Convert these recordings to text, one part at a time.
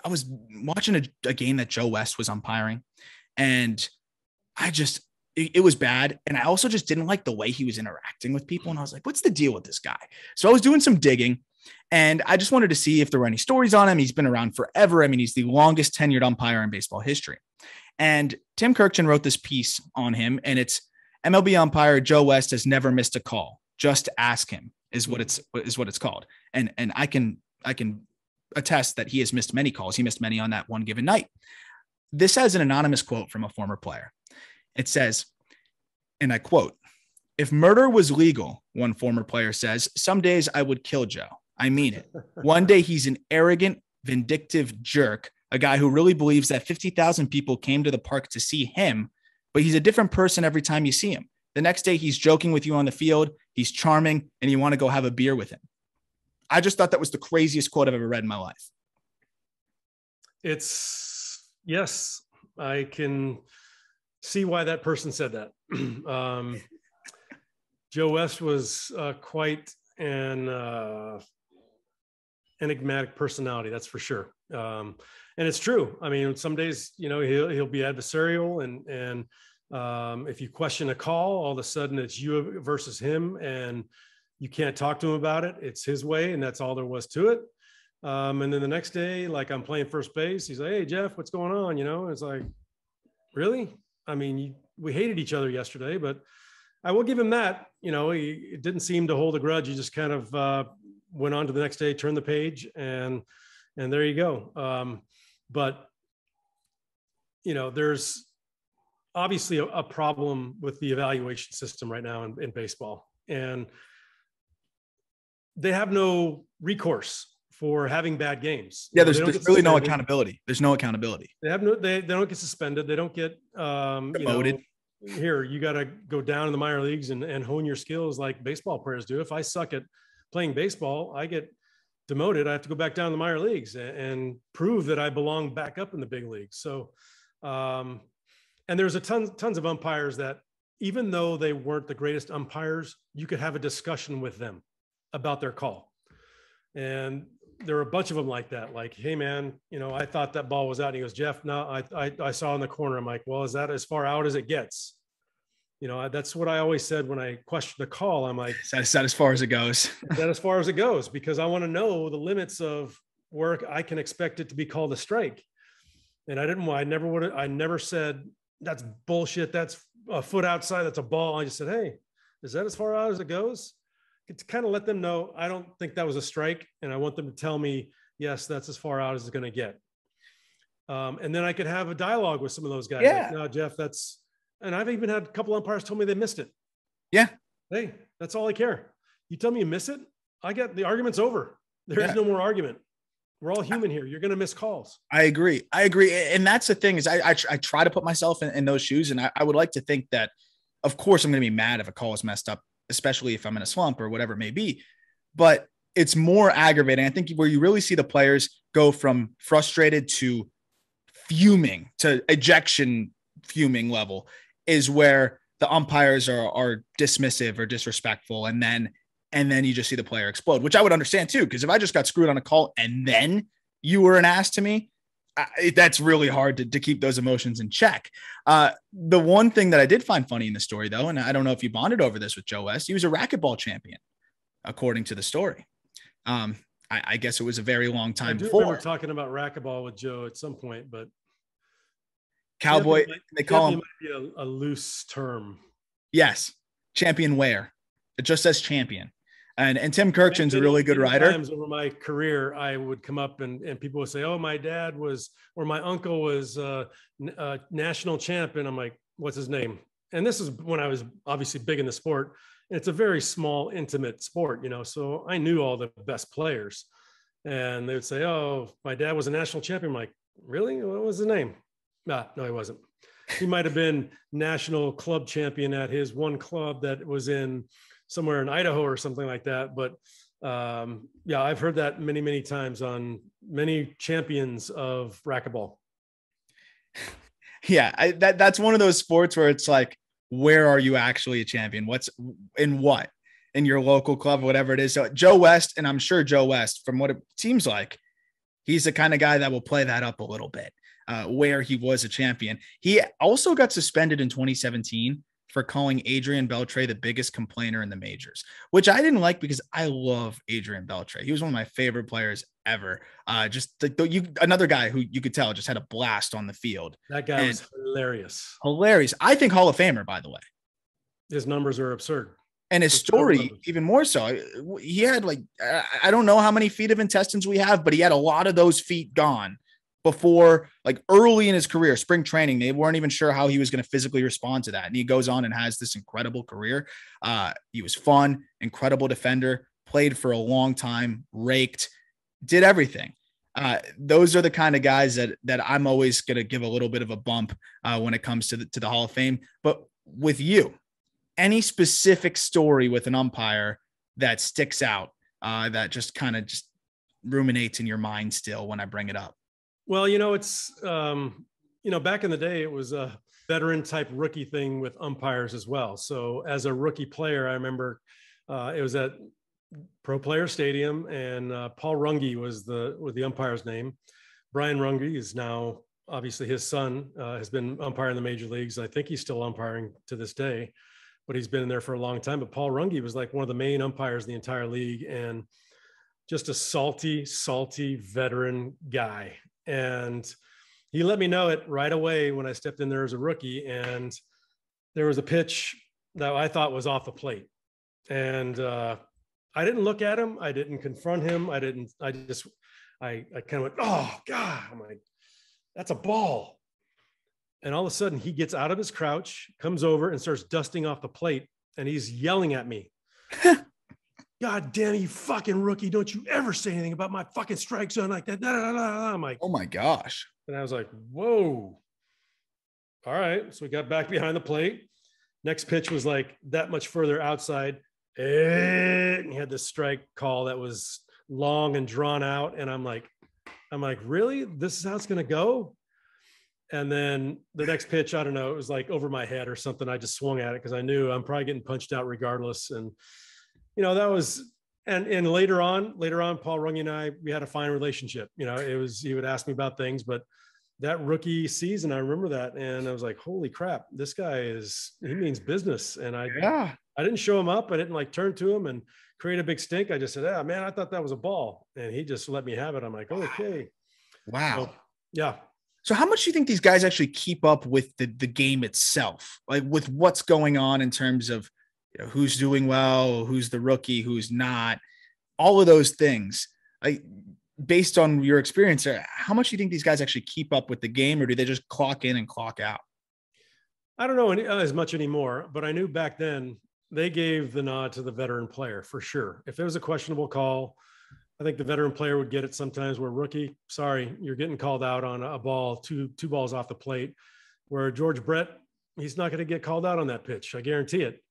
I was watching a game that Joe West was umpiring, and it was bad. And I also just didn't like the way he was interacting with people. And I was like, what's the deal with this guy? So I was doing some digging, and I just wanted to see if there were any stories on him. He's been around forever. I mean, he's the longest tenured umpire in baseball history. And Tim Kirkchin wrote this piece on him, and it's MLB umpire Joe West has never missed a call. Just ask him is what it's called. And I can attest that he has missed many calls. He missed many on that one given night. This has an anonymous quote from a former player. It says, and I quote, "If murder was legal," one former player says, "some days I would kill Joe. I mean it. One day he's an arrogant, vindictive jerk, a guy who really believes that 50,000 people came to the park to see him, but he's a different person every time you see him. The next day he's joking with you on the field. He's charming, and you want to go have a beer with him." I just thought that was the craziest quote I've ever read in my life. Yes, I can see why that person said that. Joe West was quite an enigmatic personality, that's for sure. And it's true. I mean, some days, he'll be adversarial, and if you question a call, all of a sudden it's you versus him, and you can't talk to him about it. It's his way, and that's all there was to it. And then the next day, like I'm playing first base, he's like, "Hey, Jeff, what's going on?" And it's like, really? I mean, we hated each other yesterday, but I will give him that. He didn't seem to hold a grudge. He just kind of went on to the next day, turned the page, and there you go. But there's obviously a problem with the evaluation system right now in baseball, and they have no recourse for having bad games. Yeah, there's really no accountability. There's no accountability. They don't get suspended. They don't get demoted. Here, you got to go down in the minor leagues and hone your skills like baseball players do. If I suck at playing baseball, I get demoted. I have to go back down to the minor leagues and prove that I belong back up in the big leagues. So, and there's tons of umpires that, even though they weren't the greatest umpires, you could have a discussion with them about their call. And there are a bunch of them like that. Like, "Hey man, I thought that ball was out." And he goes, "Jeff, no, I saw in the corner." I'm like, "Well, is that as far out as it gets?" That's what I always said when I questioned the call. I'm like, is that as far as it goes? Is that as far as it goes? Because I want to know the limits of where I can expect it to be called a strike. And I never said that's bullshit. That's a foot outside. That's a ball. I just said, "Hey, is that as far out as it goes?" To kind of let them know I don't think that was a strike, and I want them to tell me, yes, that's as far out as it's going to get. And then I could have a dialogue with some of those guys. Yeah. Like, "No, Jeff, and I've even had a couple umpires tell me they missed it. Yeah. Hey, that's all I care. You tell me you miss it, the argument's over. There is no more argument. We're all human here. You're going to miss calls." I agree. And that's the thing is I try to put myself in those shoes. And I would like to think that, of course, I'm going to be mad if a call is messed up, especially if I'm in a slump or whatever it may be. But it's more aggravating. I think where you really see the players go from frustrated to fuming to ejection fuming level is where the umpires are dismissive or disrespectful. And then you just see the player explode, which I would understand too. Because if I just got screwed on a call and then you were an ass to me, that's really hard to keep those emotions in check. The one thing that I did find funny in the story, though, and I don't know if you bonded over this with Joe West, he was a racquetball champion, according to the story. I guess it was a very long time before. I remember talking about racquetball with Joe at some point, but cowboy, they call him. Might be a loose term. Yes, champion wear. It just says champion. And Tim Kirkchin's a really good rider. Times over my career, I would come up and people would say, "Oh, my dad was, or my uncle was national champion." I'm like, "What's his name?" And this is when I was obviously big in the sport. And it's a very small, intimate sport, so I knew all the best players. And they would say, "Oh, my dad was a national champion." I'm like, "Really? What was his name?" No, he wasn't. He might have been national club champion at his one club that was in somewhere in Idaho or something like that. But yeah, I've heard that many, many times on many champions of racquetball. Yeah, that's one of those sports where it's like, where are you actually a champion? What's in what? In your local club, whatever it is. So Joe West, and I'm sure Joe West, from what it seems like, He's the kind of guy that will play that up a little bit, where he was a champion. He also got suspended in 2017 for calling Adrian Beltre the biggest complainer in the majors, which I didn't like because I love Adrian Beltre. He was one of my favorite players ever. Another guy who you could tell just had a blast on the field. That guy was hilarious. Hilarious. I think Hall of Famer, by the way. His numbers are absurd. And his story, even more so. He had I don't know how many feet of intestines we have, but he had a lot of those feet gone before, like early in his career, spring training. They weren't even sure how he was going to physically respond to that. And he goes on and has this incredible career. He was fun, incredible defender, played for a long time, raked, did everything. Those are the kind of guys that I'm always going to give a little bit of a bump when it comes to the Hall of Fame. But with you, any specific story with an umpire that sticks out, that just kind of just ruminates in your mind still when I bring it up? Well, it's, back in the day, it was a veteran type rookie thing with umpires as well. So as a rookie player, I remember it was at Pro Player Stadium, and Paul Runge was the umpire's name. Brian Runge is now, obviously his son has been umpiring in the major leagues. I think he's still umpiring to this day, but he's been in there for a long time. But Paul Runge was like one of the main umpires in the entire league, and just a salty veteran guy. And he let me know it right away when I stepped in there as a rookie. And there was a pitch that I thought was off the plate. And I didn't look at him. I didn't confront him. I kind of went, oh God, I'm like, that's a ball. And all of a sudden he gets out of his crouch, comes over and starts dusting off the plate. And he's yelling at me. God damn you fucking rookie. Don't you ever say anything about my fucking strike zone like that. I'm like, oh my gosh. And I was like, whoa. All right. So we got back behind the plate. Next pitch was like that much further outside. And he had this strike call that was long and drawn out. And I'm like, really? This is how it's going to go? And then the next pitch, I don't know, it was like over my head or something. I just swung at it because I knew I'm probably getting punched out regardless. And, that was, and later on, Paul Runge and I, we had a fine relationship. He would ask me about things, but that rookie season, I remember that. And I was like, holy crap, this guy he means business. And I didn't show him up. I didn't turn to him and create a big stink. I just said, man, I thought that was a ball. And he just let me have it. I'm like, okay. Wow. So, yeah. So how much do you think these guys actually keep up with the game itself? Like with what's going on in terms of who's doing well, who's the rookie, who's not, all of those things. Based on your experience, how much do you think these guys actually keep up with the game, or do they just clock in and clock out? I don't know as much anymore, but I knew back then they gave the nod to the veteran player for sure. If it was a questionable call, I think the veteran player would get it sometimes where rookie, sorry, you're getting called out on a ball, two balls off the plate, where George Brett, he's not going to get called out on that pitch. I guarantee it.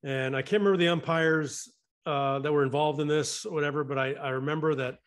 And I can't remember the umpires that were involved in this or whatever, but I remember that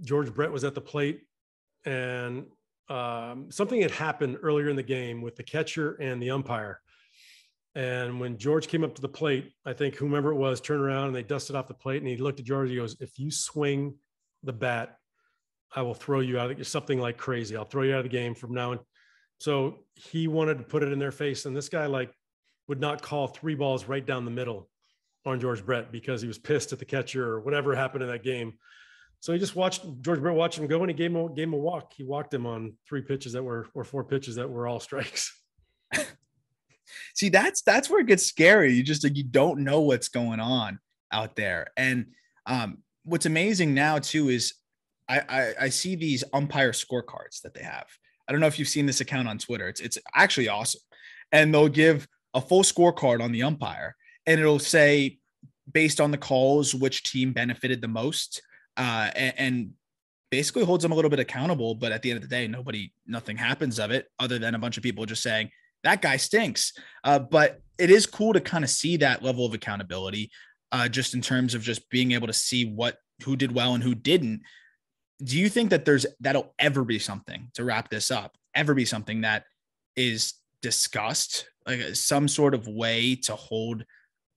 George Brett was at the plate, and something had happened earlier in the game with the catcher and the umpire. And when George came up to the plate, I think whomever it was turned around and they dusted off the plate, and he looked at George. He goes, if you swing the bat, I will throw you out of something like crazy. I'll throw you out of the game from now on. So he wanted to put it in their face. And this guy would not call three balls right down the middle on George Brett because he was pissed at the catcher or whatever happened in that game. So he just watched George Brett watch him go, and he gave him a walk. He walked him on four pitches that were all strikes. See, that's where it gets scary. You don't know what's going on out there. And what's amazing now too is I see these umpire scorecards that they have. I don't know if you've seen this account on Twitter. It's actually awesome. And they'll give a full scorecard on the umpire, and it'll say based on the calls which team benefited the most, and basically holds them a little bit accountable. But at the end of the day, nothing happens of it other than a bunch of people just saying that guy stinks. But it is cool to kind of see that level of accountability, just in terms of just being able to see who did well and who didn't. Do you think that that'll ever be something, to wrap this up, ever be something that is discussed, like some sort of way to hold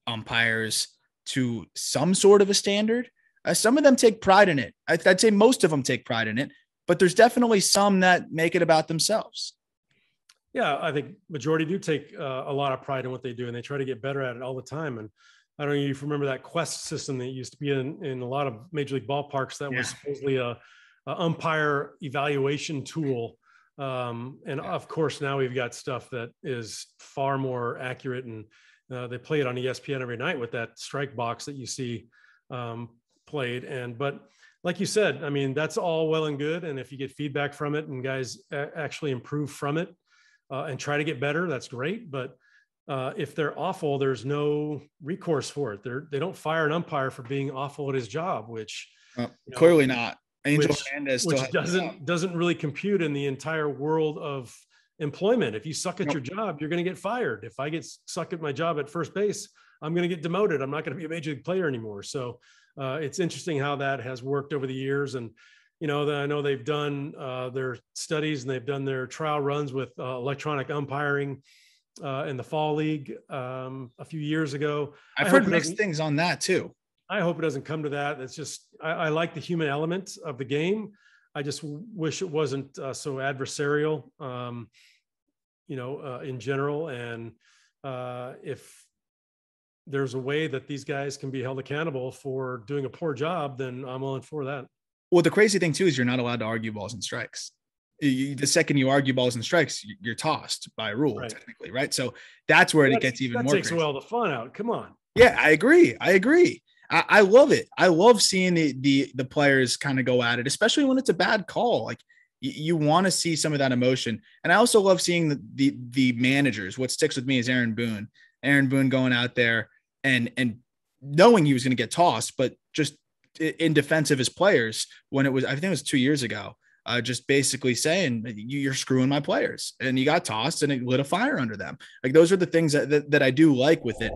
umpires to some sort of a standard? Some of them take pride in it. I'd say most of them take pride in it, but there's definitely some that make it about themselves. Yeah, I think majority do take a lot of pride in what they do, and they try to get better at it all the time. And I don't know if you remember that Quest system that used to be in a lot of major league ballparks that was supposedly a umpire evaluation tool. And of course, now we've got stuff that is far more accurate, and they play it on ESPN every night with that strike box that you see played. But like you said, I mean, that's all well and good. And if you get feedback from it and guys actually improve from it and try to get better, that's great. But if they're awful, there's no recourse for it. They don't fire an umpire for being awful at his job, which clearly not. Angel Hernandez which doesn't really compute in the entire world of employment. If you suck at your job, you're going to get fired. If I suck at my job at first base, I'm going to get demoted. I'm not going to be a major league player anymore. So it's interesting how that has worked over the years. And, I know they've done their studies and they've done their trial runs with electronic umpiring in the fall league a few years ago. I've heard mixed things on that too. I hope it doesn't come to that. It's just, I like the human element of the game. I just wish it wasn't so adversarial, in general. And if there's a way that these guys can be held accountable for doing a poor job, then I'm all in for that. Well, the crazy thing too is you're not allowed to argue balls and strikes. The second you argue balls and strikes, you're tossed by rule, technically, right? So that's where it gets even more. That takes away all the fun out. Come on. Yeah, I agree. I love it. I love seeing the players kind of go at it, especially when it's a bad call. Like you want to see some of that emotion. And I also love seeing the managers. What sticks with me is Aaron Boone going out there and knowing he was going to get tossed, but just in defense of his players when I think it was 2 years ago, just basically saying you're screwing my players, and he got tossed and it lit a fire under them. Like those are the things that I do like with it.